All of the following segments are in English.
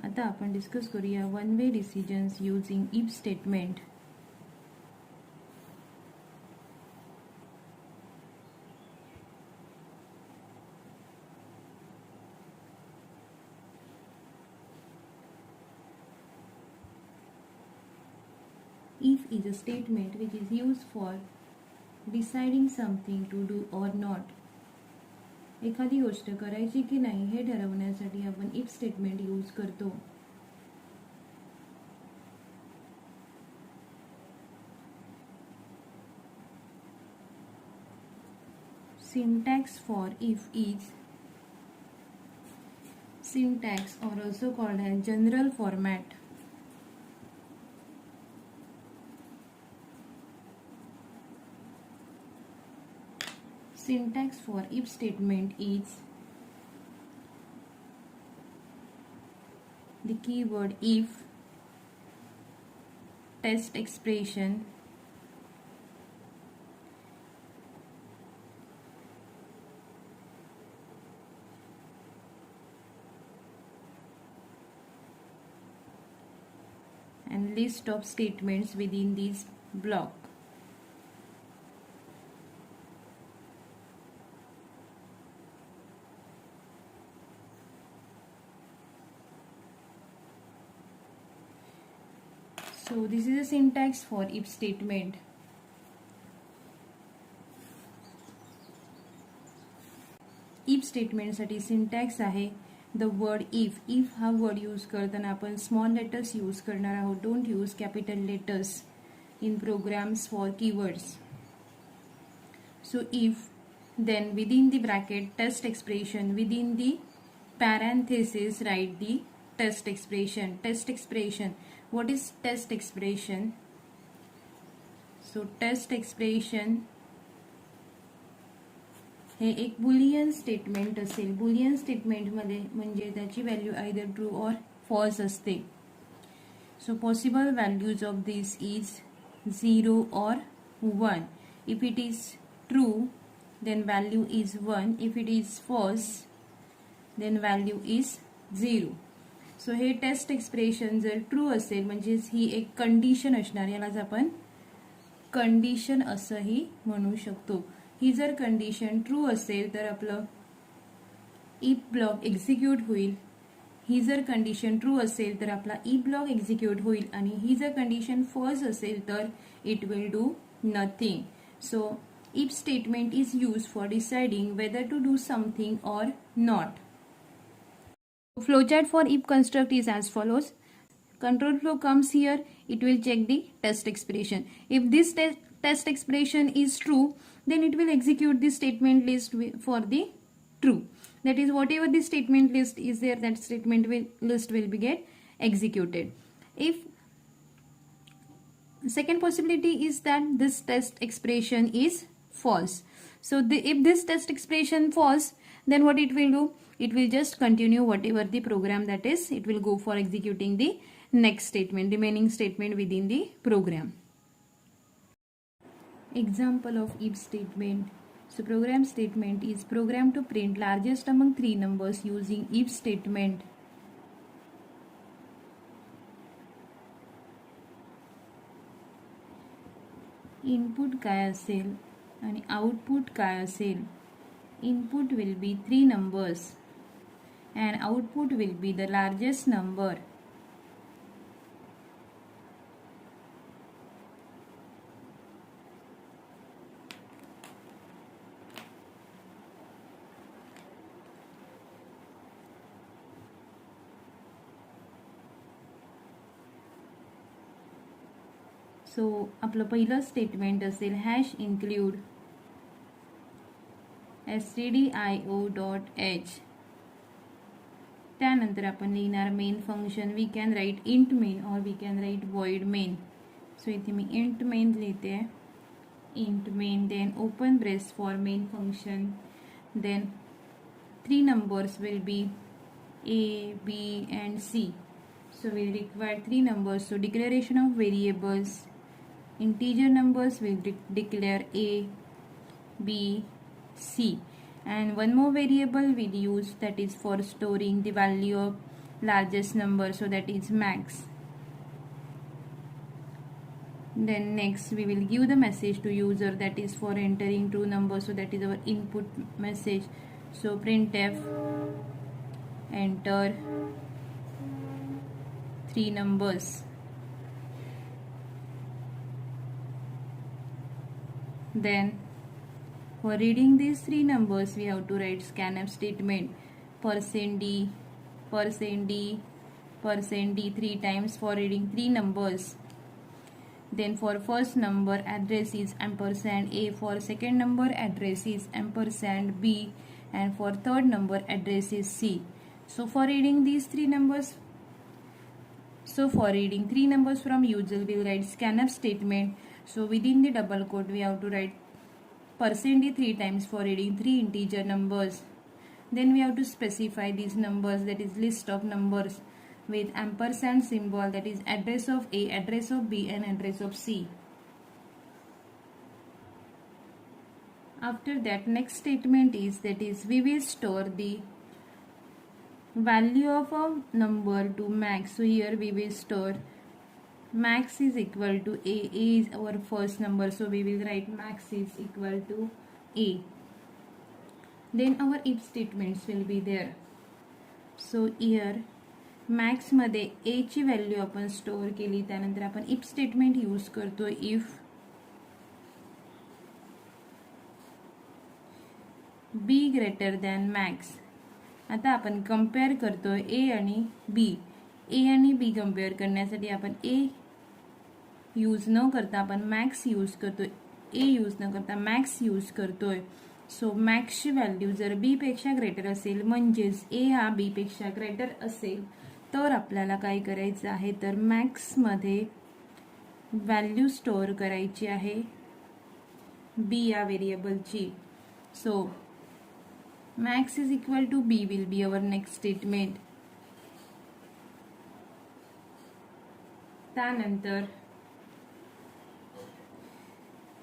आता आपण डिस्कस करूया one way decisions using if statement. If is a statement which is used for deciding something to do or not. एखादी गोष्ट करायची की नाही हे ठरवण्यासाठी आपण इफ स्टेटमेंट यूज करतो. Syntax for if is syntax, or also called as general format. Syntax for if statement is the keyword if, test expression, and list of statements within this block. So this is a syntax for if statement. If statement साठी syntax आहे the word if. If हा word use करताना आपण small letters use करणार आहोत. Don't use capital letters in programs for keywords. So if, then within the bracket test expression, within the parenthesis write the test expression. Test expression. What is test expression? So test expression हे एक Boolean statement असेल. Boolean statement मध्ये म्हणजे त्याची value either true और false असते. So possible values of this is 0 or 1. If it is true then value is 1. if it is false then value is 0. So हे test expression जर true असेल म्हणजेच ही एक कंडिशन असणार. यालाच आपण कंडिशन असंही म्हणू शकतो. ही जर कंडिशन ट्रू असेल तर आपलं इफ ब्लॉक एक्झिक्यूट होईल. ही जर कंडिशन ट्रू असेल तर आपला इफ ब्लॉक एक्झिक्यूट होईल. आणि ही जर कंडिशन फॉल्स असेल तर it will do nothing. So if statement is used for deciding whether to do something or not. Flowchart for if construct is as follows. Control flow comes here. It will check the test expression. If this test expression is true, then it will execute the statement list for the true. That is, whatever the statement list is there, that statement list will be get executed. If second possibility is that this test expression is false. So if this test expression false, then what it will do? It will just continue whatever the program that is. It will go for executing the next statement, remaining statement within the program. Example of if statement. So program statement is program to print largest among 3 numbers using if statement. Input काय असेल आणि output काय असेल. Input will be 3 numbers and output will be the largest number. सो आपलं पहिलं statement असेल hash include stdio.h. त्यानंतर आपण लिहिणार main function. We can write int main or we can write void main. So इथे मी इंट मेन लिहिते. Int main, then open brace for main function, then 3 numbers will be a, b and c. So we require 3 numbers. So declaration of variables. Integer numbers will declare a, b, c. And one more variable we'll use, that is for storing the value of largest number, so that is max. Then next we will give the message to user, that is for entering true number, so that is our input message. So printf enter 3 numbers. Then for reading these 3 numbers we have to write scanf statement %d, %d, %d 3 times for reading 3 numbers. Then for first number address is %a, for second number address is %b, and for third number address is c. So for reading these 3 numbers, from user we will write scanf statement. So within the double quote we have to write %d 3 times for reading 3 integer numbers. Then we have to specify these numbers, that is list of numbers, with ampersand symbol, that is address of A, address of B, and address of C. After that, next statement is, that is we will store the value of a number to max. So here we will store max is equal to A. A is our first number, so we will write max is equal to A. Then our if statements will be there. So here max मध्ये A ची value आपण store केली, त्यानंतर आपण if statement use करतो. if b greater than max. आता आपण compare करतोय A आणि B. A आणि B कंपेअर करण्यासाठी आपण A यूज न करता आपण मॅक्स यूज करतोय, A यूज न करता मॅक्स यूज करतोय. सो मॅक्सची व्हॅल्यू जर B पेक्षा ग्रेटर असेल, म्हणजेच A हा B पेक्षा ग्रेटर असेल, तर आपल्याला काय करायचं आहे, तर मॅक्स मध्ये व्हॅल्यू स्टोअर करायची आहे B या व्हेरिएबलची. सो max is equal to B will be our next statement. त्यानंतर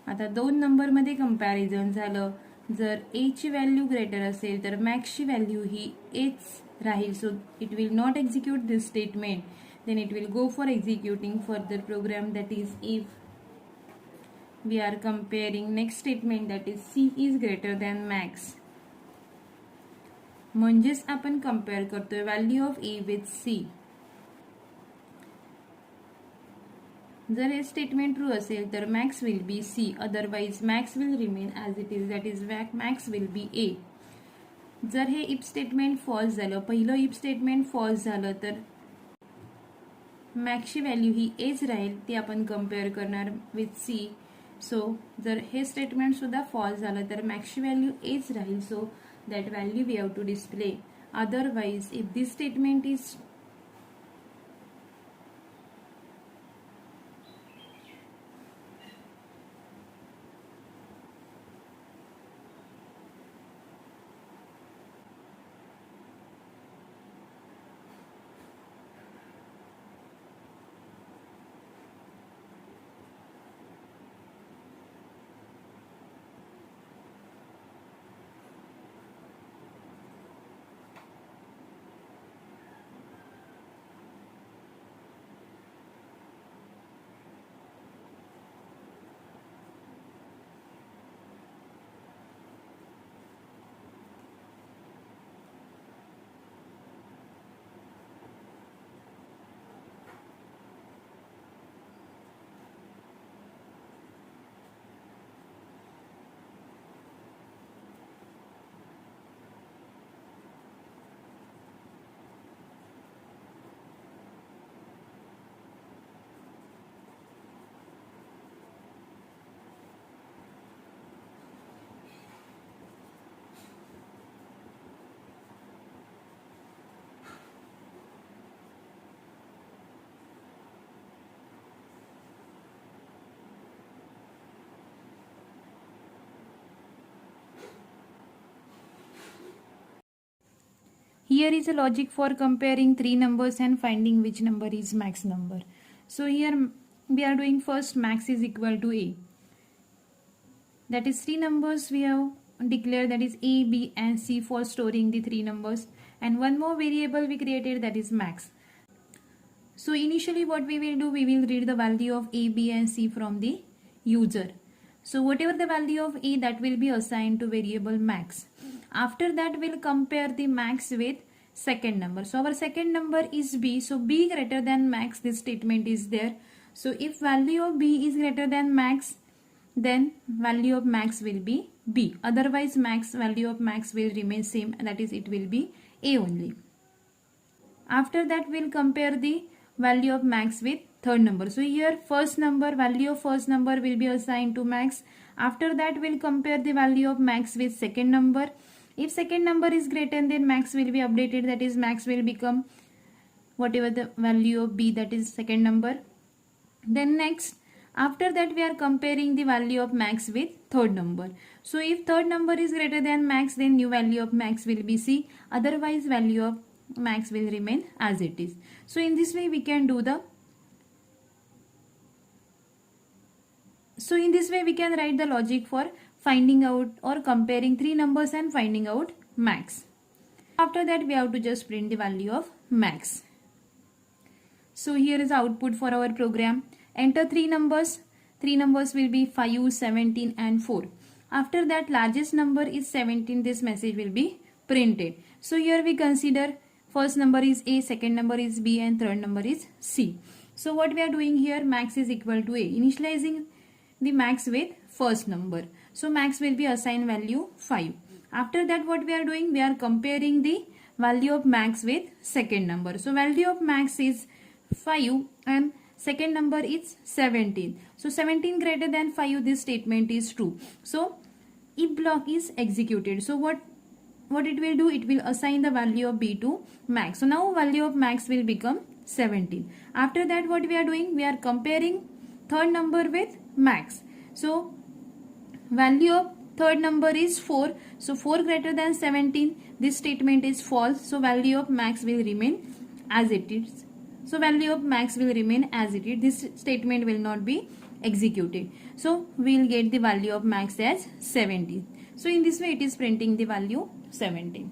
आता 2 नंबर मध्ये कंपॅरिझन झालं. जर A ची व्हॅल्यू ग्रेटर असेल तर max ची व्हॅल्यू ही Aच राहील. So it will not execute this statement. Then it will go for executing further program, that is if we are comparing next statement, that is C is greater than max. म्हणजेच आपण compare करतोय value of A with C. जर हे statement true असेल तर max will be C, otherwise max will remain as it is, that is max will be A. जर हे if statement false झालं, पहिलं इफ स्टेटमेंट फॉल्स झालं, तर मॅक्सची व्हॅल्यू ही एच राहील, ती आपण कंपेअर करणार विथ सी. सो जर हे स्टेटमेंट सुद्धा फॉल्स झालं तर मॅक्सची व्हॅल्यू एच राहील. So that value we have to display. Otherwise, if this statement is here is a logic for comparing 3 numbers and finding which number is max number. So here we are doing first max is equal to A. That is 3 numbers we have declared, that is A, B and C for storing the 3 numbers. and one more variable we created, that is max. So initially what we will do, we will read the value of A, B and C from the user. So whatever the value of A, that will be assigned to variable max. After that we'll compare the max with second number. So our second number is B, so B greater than max, this statement is there. So if value of B is greater than max, then value of max will be B. Otherwise value of max will remain same, that is it will be A only. After that we'll compare the value of max with third number. So here first number, value of first number will be assigned to max. After that we'll compare the value of max with second number. If second number is greater, then max will be updated, that is max will become whatever the value of B, that is second number. Then next, after that we are comparing the value of max with third number. So if third number is greater than max, then new value of max will be C, otherwise value of max will remain as it is. So in this way we can do the write the logic for finding out or comparing three numbers and finding out max. After that we have to just print the value of max. So here is output for our program. Enter three numbers. Three numbers will be 5, 17 and 4. After that largest number is 17, this message will be printed. So here we consider first number is A, second number is B and third number is C. So what we are doing here, max is equal to A. Initializing the max with first number. So max will be assigned value 5. After that what we are doing, we are comparing the value of max with second number. So value of max is 5 and second number is 17. So 17 greater than 5, this statement is true. So if block is executed. So what it will do, it will assign the value of B to max. So now value of max will become 17. After that what we are doing, we are comparing third number with max. So value of third number is 4. So 4 greater than 17, this statement is false. So value of max will remain as it is. So value of max will remain as it is. This statement will not be executed. So we will get the value of max as 17. So in this way it is printing the value 17.